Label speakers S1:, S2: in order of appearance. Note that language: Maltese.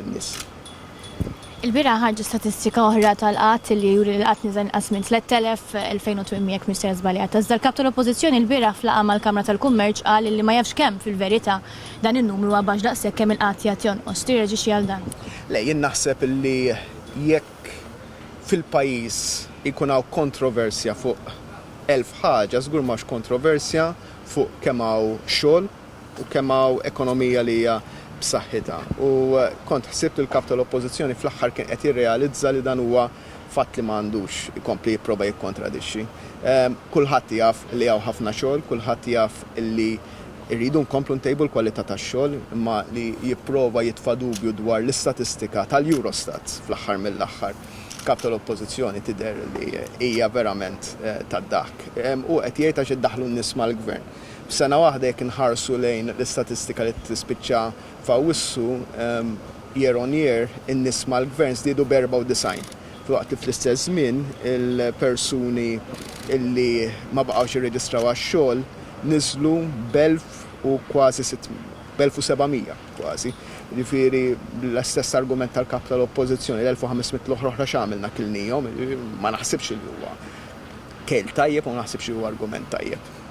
S1: n-nies.
S2: Il-bira ħarġu statistika oħra tal-qatt li juri l-qatt niżel inqas minn 3,800 mister żbaljat. Iżda l-kap tal-Oppożizzjoni l-bira flaqa mal-Kamra tal-Kummerċ qal li ma jafx kemm fil-verità dan in-numru huwa baxx daqshekk kemm il-qatt jagħti jonqos. Tirreġixxi għal dan.
S1: Le, jien naħseb li jekk fil-pajjiż ikun hawn kontroversja fuq 1000 ħaġa, żgur m'hawnx kontroversja fuq kemm hawn xogħol u kemm hawn ekonomija li hija b'saħħitha. U kont ħsibt il-kap tal-Oppożizzjoni fl-aħħar kien qed jirrealizza li dan huwa fatt li m'għandux ikompli jipprova jikkontradixxi. Kulħadd jaf li hawn ħafna xogħol, kulħadd jaf li rridu nkomplu ntejbu l-kwalità tax-xogħol, imma li jipprova jitfa' dubju dwar l-istatistika tal-Eurostat fl-aħħar mill-aħħar. Kap tal-Oppożizzjoni tidher li hija verament tad-dak. U qed jgħid għax iddaħħlu n-nies mal-gvern. F'sena waħda jekk inħarsu lejn l-istatistika li tispiċċa f'Awwissu year on year in-nies mal-gvern żdiedu b'94. Waqt li fl-istess żmien il-persuni illi ma baqgħux jirreġistraw għax-xogħol niżlu b'1700 kważi. Jiġifieri l-istess argument tal-kap tal-Oppożizzjoni l-1500 l-oħra x'għamilna kilnihom, ma naħsibx li huwa kell tajjeb u ma naħsibx li huwa argument tajjeb.